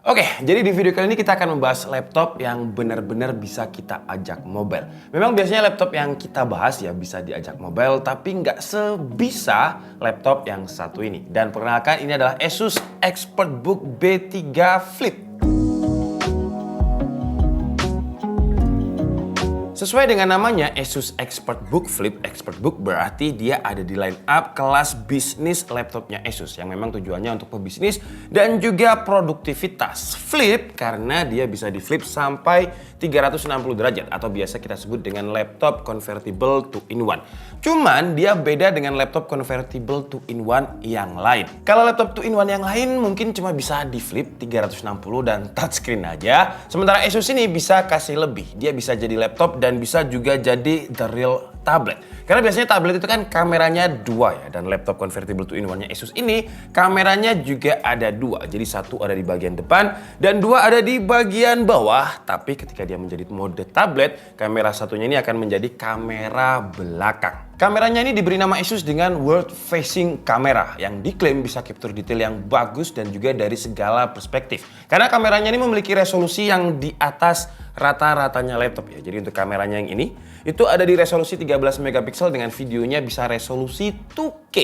Oke, jadi di video kali ini kita akan membahas laptop yang benar-benar bisa kita ajak mobile. Memang biasanya laptop yang kita bahas ya bisa diajak mobile, tapi nggak sebisa laptop yang satu ini. Dan perkenalkan, ini adalah Asus ExpertBook B3 Flip. Sesuai dengan namanya, Asus ExpertBook Flip, ExpertBook berarti dia ada di line up kelas bisnis laptopnya Asus yang memang tujuannya untuk pebisnis dan juga produktivitas. Flip karena dia bisa di flip sampai 360 derajat atau biasa kita sebut dengan laptop convertible 2-in-1. Cuman dia beda dengan laptop convertible 2-in-1 yang lain. Kalau laptop 2-in-1 yang lain mungkin cuma bisa di flip 360 dan touchscreen aja. Sementara Asus ini bisa kasih lebih. Dia bisa jadi laptop dan bisa juga jadi the real tablet. Karena biasanya tablet itu kan kameranya dua ya, dan laptop convertible 2-in-1-nya Asus ini kameranya juga ada dua. Jadi satu ada di bagian depan dan dua ada di bagian bawah. Tapi ketika dia menjadi mode tablet, kamera satunya ini akan menjadi kamera belakang. Kameranya ini diberi nama Asus dengan world facing camera yang diklaim bisa capture detail yang bagus dan juga dari segala perspektif. Karena kameranya ini memiliki resolusi yang di atas rata-ratanya laptop ya. Jadi untuk kameranya yang ini itu ada di resolusi 13 megapiksel dengan videonya bisa resolusi 2K.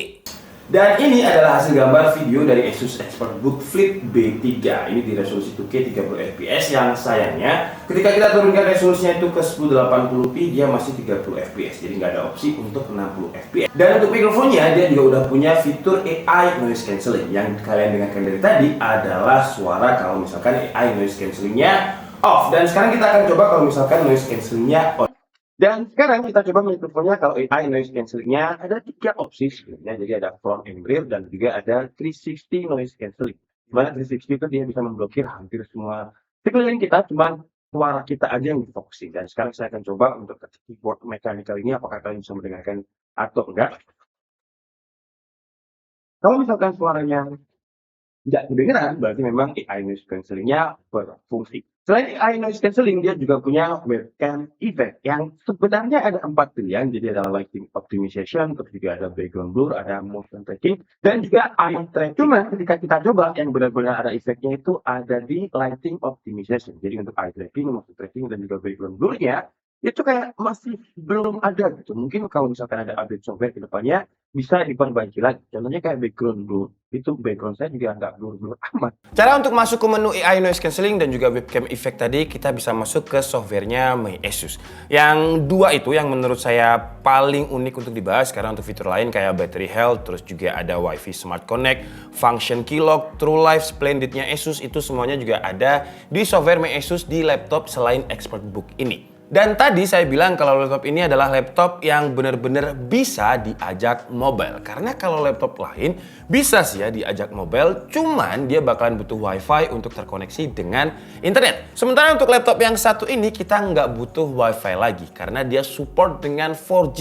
Dan ini adalah hasil gambar video dari Asus ExpertBook Flip B3. Ini di resolusi 2K 30 fps yang sayangnya ketika kita turunkan resolusinya itu ke 1080p dia masih 30 fps. Jadi nggak ada opsi untuk 60 fps. Dan untuk mikrofonnya dia juga udah punya fitur AI noise cancelling. Yang kalian dengarkan dari tadi adalah suara kalau misalkan AI noise cancellingnya off. Dan sekarang kita akan coba kalau misalkan noise cancellingnya on. Dan sekarang kita coba mikrofonnya kalau AI noise cancellingnya ada 3 opsi sebenarnya. Jadi ada front and rear dan juga ada 360 noise cancelling. Dimana 360 itu dia bisa memblokir hampir semua sekeliling kita, cuman suara kita aja yang difokusin. Dan sekarang saya akan coba untuk ketik keyboard mechanical ini apakah kalian bisa mendengarkan atau enggak. Kalau misalkan suaranya tidak kedengeran, berarti memang AI noise cancellingnya berfungsi. Selain AI noise cancelling, dia juga punya webcam effect yang sebenarnya ada 4 pilihan. Jadi ada lighting optimization, terus juga ada background blur, ada motion tracking, dan juga eye tracking. Cuma ketika kita coba yang benar-benar ada efeknya itu ada di lighting optimization. Jadi untuk eye tracking, motion tracking, dan juga background blurnya itu kayak masih belum ada gitu. Mungkin kalau misalkan ada update software ke depannya bisa diperbaiki lagi. Contohnya kayak background blur. Itu background saya juga nggak blur-blur amat. Cara untuk masuk ke menu AI noise cancelling dan juga webcam effect tadi, kita bisa masuk ke softwarenya Asus. Yang dua itu yang menurut saya paling unik untuk dibahas karena untuk fitur lain kayak battery health, terus juga ada WiFi Smart Connect, function keylog, True Life Splendidnya Asus itu semuanya juga ada di software Asus di laptop selain ExpertBook ini. Dan tadi saya bilang kalau laptop ini adalah laptop yang benar-benar bisa diajak mobile. Karena kalau laptop lain bisa sih ya diajak mobile, cuman dia bakalan butuh wifi untuk terkoneksi dengan internet. Sementara untuk laptop yang satu ini kita nggak butuh wifi lagi karena dia support dengan 4G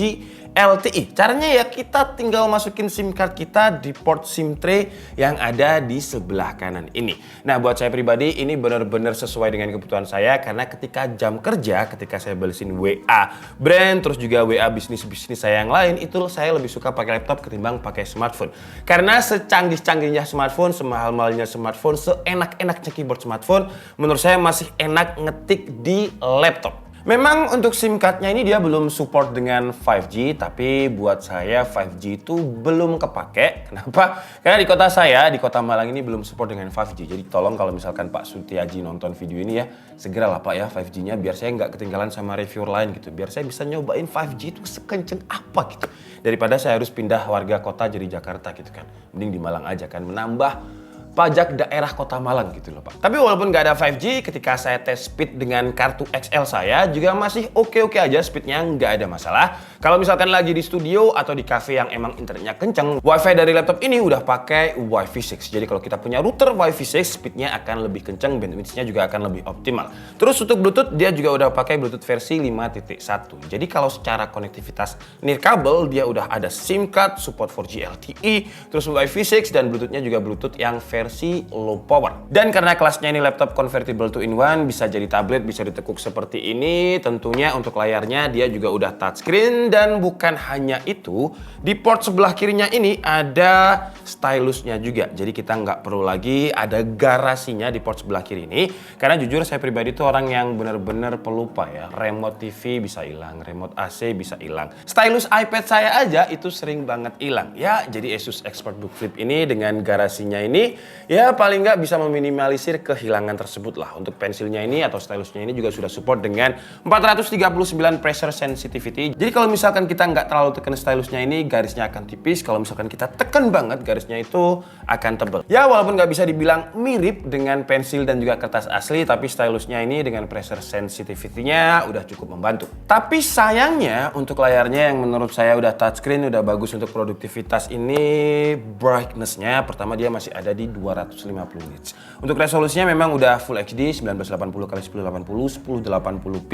LTE. Caranya ya kita tinggal masukin SIM card kita di port SIM tray yang ada di sebelah kanan ini. Nah buat saya pribadi ini benar-benar sesuai dengan kebutuhan saya karena ketika jam kerja, ketika saya balesin WA brand, terus juga WA bisnis-bisnis saya yang lain, itu saya lebih suka pakai laptop ketimbang pakai smartphone. Karena secanggih-canggihnya smartphone, semahal-mahalnya smartphone, seenak-enaknya keyboard smartphone, menurut saya masih enak ngetik di laptop. Memang untuk SIM cardnya ini dia belum support dengan 5G, tapi buat saya 5G itu belum kepake. Kenapa? Karena di kota saya, di kota Malang ini belum support dengan 5G. Jadi tolong kalau misalkan Pak Sutiaji nonton video ini ya, segeralah Pak ya 5G-nya biar saya nggak ketinggalan sama reviewer lain gitu. Biar saya bisa nyobain 5G itu sekenceng apa gitu. Daripada saya harus pindah warga kota jadi Jakarta gitu kan. Mending di Malang aja kan, menambah pajak daerah kota Malang gitu loh Pak. Tapi walaupun nggak ada 5G, ketika saya tes speed dengan kartu XL saya juga masih oke-oke aja, speednya nggak ada masalah. Kalau misalkan lagi di studio atau di cafe yang emang internetnya kenceng, wifi dari laptop ini udah pakai Wi-Fi 6. Jadi kalau kita punya router Wi-Fi 6, speednya akan lebih kenceng, bandwidth-nya juga akan lebih optimal. Terus untuk Bluetooth, dia juga udah pakai Bluetooth versi 5.1. Jadi kalau secara konektivitas nirkabel, dia udah ada SIM card, support 4G LTE, terus Wi-Fi 6 dan Bluetooth-nya juga Bluetooth yang versi versi low power. Dan karena kelasnya ini laptop convertible 2-in-1, bisa jadi tablet, bisa ditekuk seperti ini. Tentunya untuk layarnya dia juga udah touchscreen, dan bukan hanya itu, di port sebelah kirinya ini ada stylusnya juga. Jadi kita nggak perlu lagi ada garasinya di port sebelah kiri ini. Karena jujur saya pribadi tuh orang yang bener-bener pelupa ya. Remote TV bisa hilang, remote AC bisa hilang. Stylus iPad saya aja itu sering banget hilang. Ya, jadi Asus ExpertBook Flip ini dengan garasinya ini ya paling nggak bisa meminimalisir kehilangan tersebut lah. Untuk pensilnya ini atau stylusnya ini juga sudah support dengan 439 pressure sensitivity. Jadi kalau misalkan kita nggak terlalu tekan stylusnya ini, garisnya akan tipis. Kalau misalkan kita tekan banget, garisnya itu akan tebal. Ya, walaupun nggak bisa dibilang mirip dengan pensil dan juga kertas asli, tapi stylusnya ini dengan pressure sensitivity-nya udah cukup membantu. Tapi sayangnya untuk layarnya yang menurut saya udah touchscreen, udah bagus untuk produktivitas ini, brightness-nya pertama dia masih ada di 250 nits. Untuk resolusinya memang udah Full HD 1980x1080 1080p,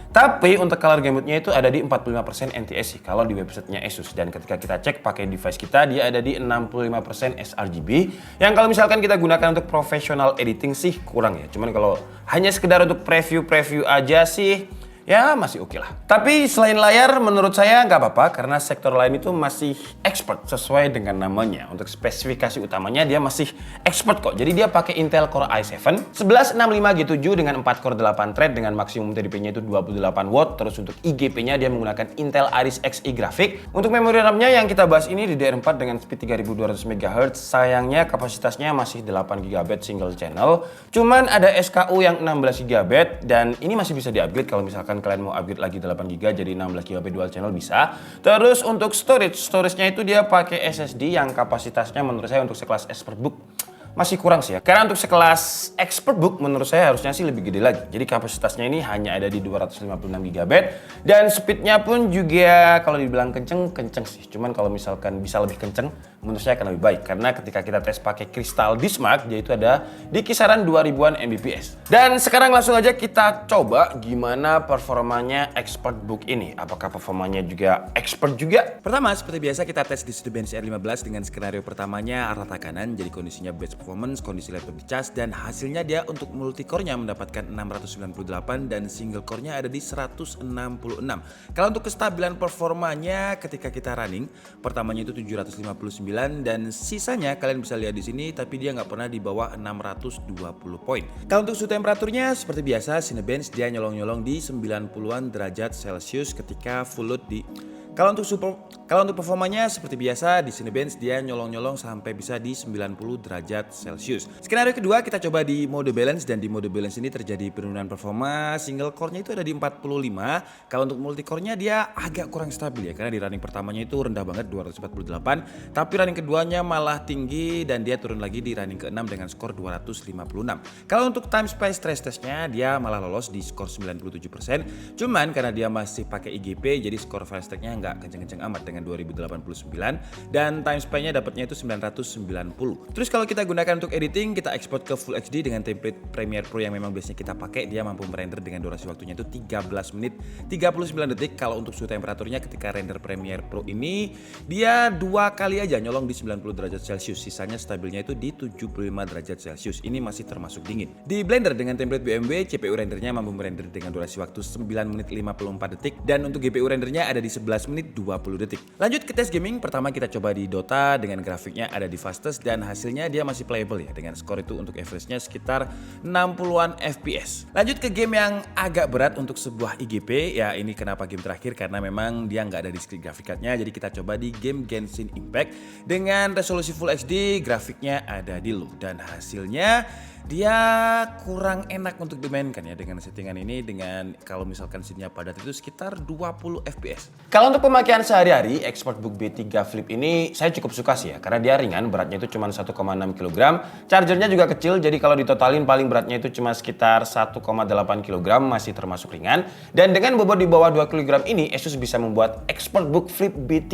tapi untuk color gamut-nya itu ada di 45% NTSC kalau di websitenya Asus. Dan ketika kita cek pakai device kita, dia ada di 65% sRGB, yang kalau misalkan kita gunakan untuk professional editing sih kurang ya. Cuman kalau hanya sekedar untuk preview aja sih ya masih oke lah. Tapi selain layar menurut saya nggak apa-apa karena sektor lain itu masih expert sesuai dengan namanya. Untuk spesifikasi utamanya dia masih expert kok. Jadi dia pakai Intel Core i7 1165G7 dengan 4 core 8 thread dengan maksimum TDP-nya itu 28 watt. Terus untuk IGP-nya dia menggunakan Intel Iris Xe Graphics. Untuk memori RAM-nya yang kita bahas ini DDR4 dengan speed 3200 MHz. Sayangnya kapasitasnya masih 8 GB single channel. Cuman ada SKU yang 16 GB dan ini masih bisa di-upgrade kalau misalkan kalian mau upgrade lagi 8 GB jadi 16 GB dual channel bisa. Terus untuk storage-nya itu dia pakai SSD yang kapasitasnya menurut saya untuk sekelas ExpertBook masih kurang sih ya. Karena untuk sekelas ExpertBook menurut saya harusnya sih lebih gede lagi. Jadi kapasitasnya ini hanya ada di 256 GB dan speednya pun juga kalau dibilang kenceng sih. Cuman kalau misalkan bisa lebih kenceng menurut saya akan lebih baik karena ketika kita tes pakai Crystal Dismark dia itu ada di kisaran 2000-an Mbps. Dan sekarang langsung aja kita coba gimana performanya ExpertBook ini. Apakah performanya juga expert juga? Pertama, seperti biasa kita tes di Cinebench R15 dengan skenario pertamanya rata kanan, jadi kondisinya best performance, kondisi laptop dicas, dan hasilnya dia untuk multicore-nya mendapatkan 698 dan single core-nya ada di 166. Kalau untuk kestabilan performanya ketika kita running, pertamanya itu 759 dan sisanya kalian bisa lihat di sini, tapi dia nggak pernah di bawah 620 poin. Kalau untuk suhu temperaturnya seperti biasa Cinebench dia nyolong-nyolong di 90-an derajat Celcius ketika full load di. Kalau untuk performanya seperti biasa di Cinebench dia nyolong-nyolong sampai bisa di 90 derajat Celcius. Skenario kedua kita coba di mode balance dan di mode balance ini terjadi penurunan performa. Single core-nya itu ada di 45. Kalau untuk multi core-nya dia agak kurang stabil ya karena di running pertamanya itu rendah banget 248, tapi running keduanya malah tinggi dan dia turun lagi di running ke-6 dengan skor 256. Kalau untuk time space stress test-nya dia malah lolos di skor 97%. Cuman karena dia masih pakai IGP jadi skor file stack-nya nggak kenceng-kenceng amat dengan 2089 dan time span-nya dapatnya itu 990. Terus kalau kita gunakan untuk editing, kita export ke Full HD dengan template Premiere Pro yang memang biasanya kita pakai, dia mampu merender dengan durasi waktunya itu 13 menit 39 detik. Kalau untuk suhu temperaturnya ketika render Premiere Pro ini dia 2 kali aja nyolong di 90 derajat Celcius, sisanya stabilnya itu di 75 derajat Celcius. Ini masih termasuk dingin. Di Blender dengan template BMW, CPU rendernya mampu merender dengan durasi waktu 9 menit 54 detik dan untuk GPU rendernya ada di 11 menit 20 detik. Lanjut ke tes gaming, pertama kita coba di Dota dengan grafiknya ada di fastest dan hasilnya dia masih playable ya dengan skor itu untuk average-nya sekitar 60-an FPS. Lanjut ke game yang agak berat untuk sebuah IGP, ya ini kenapa game terakhir karena memang dia nggak ada di screen graphic card-nya, jadi kita coba di game Genshin Impact dengan resolusi Full HD, grafiknya ada di low dan hasilnya dia kurang enak untuk dimainkan ya dengan settingan ini. Dengan kalau misalkan scene-nya padat itu sekitar 20 fps. Kalau untuk pemakaian sehari-hari ExpertBook B3 Flip ini saya cukup suka sih ya karena dia ringan, beratnya itu cuma 1,6 kg, chargernya juga kecil jadi kalau ditotalin paling beratnya itu cuma sekitar 1,8 kg, masih termasuk ringan. Dan dengan bobot di bawah 2 kg ini Asus bisa membuat ExpertBook Flip B3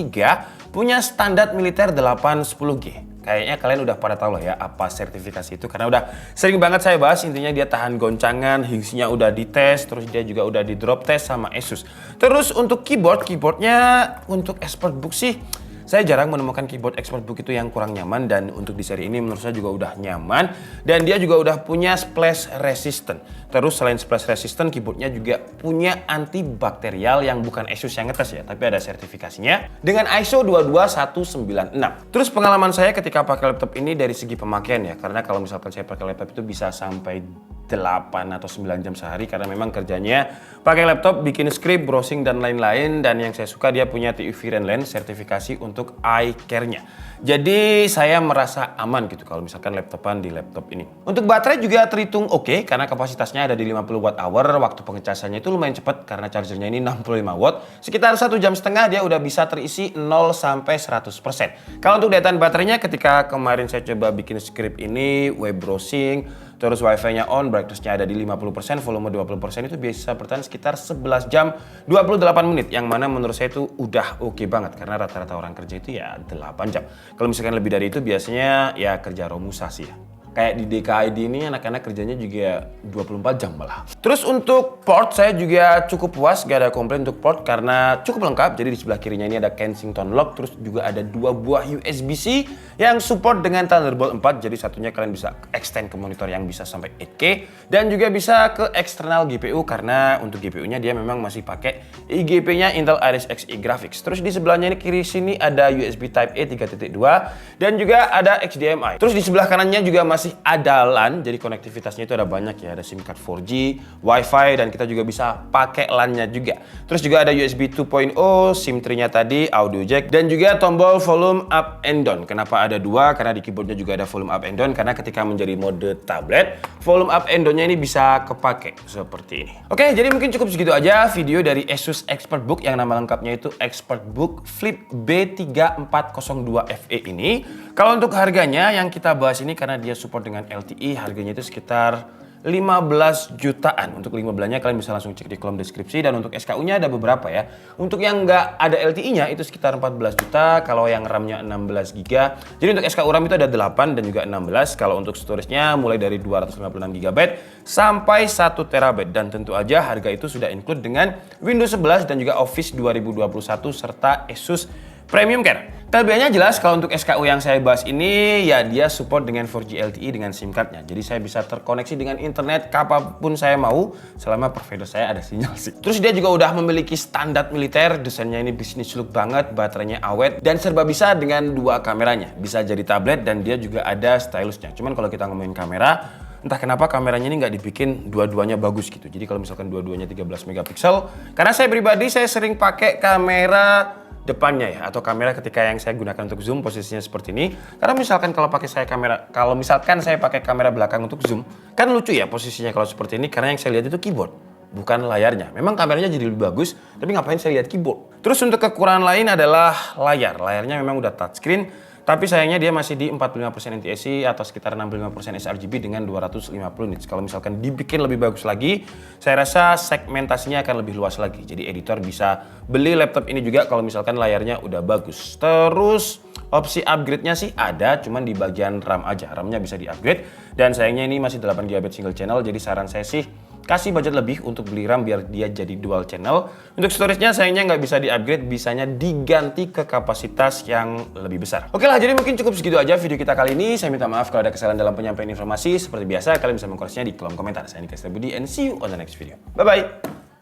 punya standar militer 810G. Kayaknya kalian udah pada tahu lah ya apa sertifikasi itu karena udah sering banget saya bahas. Intinya dia tahan goncangan, heatsink-nya udah dites, terus dia juga udah di drop test sama Asus. Terus untuk keyboardnya untuk ExpertBook sih saya jarang menemukan keyboard ExpertBook itu yang kurang nyaman, dan untuk di seri ini menurut saya juga udah nyaman, dan dia juga udah punya splash resistant. Terus selain splash resistant, keyboardnya juga punya antibakterial yang bukan Asus yang ngetes ya, tapi ada sertifikasinya dengan ISO 22196. Terus pengalaman saya ketika pakai laptop ini dari segi pemakaian ya, karena kalau misalkan saya pakai laptop itu bisa sampai 8 atau 9 jam sehari, karena memang kerjanya pakai laptop, bikin script, browsing dan lain-lain. Dan yang saya suka dia punya TÜV Rheinland sertifikasi untuk eye care-nya. Jadi saya merasa aman gitu kalau misalkan laptopan di laptop ini. Untuk baterai juga terhitung oke, karena kapasitasnya ada di 50 watt hour. Waktu pengecasannya itu lumayan cepat karena chargernya ini 65 watt. Sekitar 1,5 jam dia udah bisa terisi 0 sampai 100%. Kalau untuk daya tahan baterainya, ketika kemarin saya coba bikin script ini, web browsing, terus wifi-nya on, brightness-nya ada di 50%, volume 20%, itu bisa bertahan sekitar 11 jam 28 menit. Yang mana menurut saya itu udah oke banget, karena rata-rata orang kerja itu ya 8 jam. Kalau misalkan lebih dari itu biasanya ya kerja romusa sih ya. Kayak di DKID ini anak-anak kerjanya juga 24 jam malah. Terus untuk port saya juga cukup puas, gak ada komplain untuk port karena cukup lengkap. Jadi di sebelah kirinya ini ada Kensington lock, terus juga ada 2 buah USB-C yang support dengan Thunderbolt 4. Jadi satunya kalian bisa extend ke monitor yang bisa sampai 8K dan juga bisa ke eksternal GPU, karena untuk GPU-nya dia memang masih pakai IGP-nya Intel Iris Xe Graphics. Terus di sebelahnya ini kiri sini ada USB Type A 3.2 dan juga ada HDMI. Terus di sebelah kanannya juga masih ada LAN, jadi konektivitasnya itu ada banyak ya, ada SIM card 4G, Wi-Fi, dan kita juga bisa pakai LAN-nya juga. Terus juga ada USB 2.0, SIM tray-nya tadi, audio jack, dan juga tombol volume up and down. Kenapa ada 2? Karena di keyboardnya juga ada volume up and down, karena ketika menjadi mode tablet, volume up and down-nya ini bisa kepake seperti ini. Oke, jadi mungkin cukup segitu aja video dari Asus ExpertBook yang nama lengkapnya itu ExpertBook Flip B3402FE ini. Kalau untuk harganya yang kita bahas ini, karena dia support dengan LTE, harganya itu sekitar 15 jutaan. Untuk link belanja kalian bisa langsung cek di kolom deskripsi, dan untuk SKU-nya ada beberapa ya. Untuk yang nggak ada LTE-nya itu sekitar 14 juta, kalau yang RAM-nya 16 GB. Jadi untuk SKU RAM itu ada 8 dan juga 16. Kalau untuk storage-nya mulai dari 256 GB sampai 1 TB, dan tentu aja harga itu sudah include dengan Windows 11 dan juga Office 2021 serta Asus Premium Care. Kelebihannya jelas, kalau untuk SKU yang saya bahas ini ya dia support dengan 4G LTE dengan SIM card-nya. Jadi saya bisa terkoneksi dengan internet kapanpun saya mau selama provider saya ada sinyal sih. Terus dia juga udah memiliki standar militer, desainnya ini bisnis look banget, baterainya awet, dan serba bisa dengan 2 kameranya. Bisa jadi tablet dan dia juga ada stylusnya. Cuman kalau kita ngomongin kamera, entah kenapa kameranya ini nggak dibikin dua-duanya bagus gitu. Jadi kalau misalkan dua-duanya 13 megapiksel, karena saya pribadi saya sering pakai kamera depannya ya, atau kamera ketika yang saya gunakan untuk zoom posisinya seperti ini. Karena misalkan kalau misalkan saya pakai kamera belakang untuk zoom, kan lucu ya posisinya kalau seperti ini, karena yang saya lihat itu keyboard, bukan layarnya. Memang kameranya jadi lebih bagus, tapi ngapain saya lihat keyboard. Terus untuk kekurangan lain adalah layarnya memang udah touchscreen, tapi sayangnya dia masih di 45% NTSC atau sekitar 65% sRGB dengan 250 nits. Kalau misalkan dibikin lebih bagus lagi, saya rasa segmentasinya akan lebih luas lagi. Jadi editor bisa beli laptop ini juga kalau misalkan layarnya udah bagus. Terus opsi upgrade-nya sih ada, cuman di bagian RAM aja. RAM-nya bisa di-upgrade, dan sayangnya ini masih 8 GB single channel. Jadi saran saya sih kasih budget lebih untuk beli RAM biar dia jadi dual channel. Untuk storage-nya sayangnya nggak bisa di-upgrade, bisanya diganti ke kapasitas yang lebih besar. Oke lah, jadi mungkin cukup segitu aja video kita kali ini. Saya minta maaf kalau ada kesalahan dalam penyampaian informasi. Seperti biasa, kalian bisa mengkoreksinya di kolom komentar. Saya Niklas Budi, and see you on the next video. Bye-bye!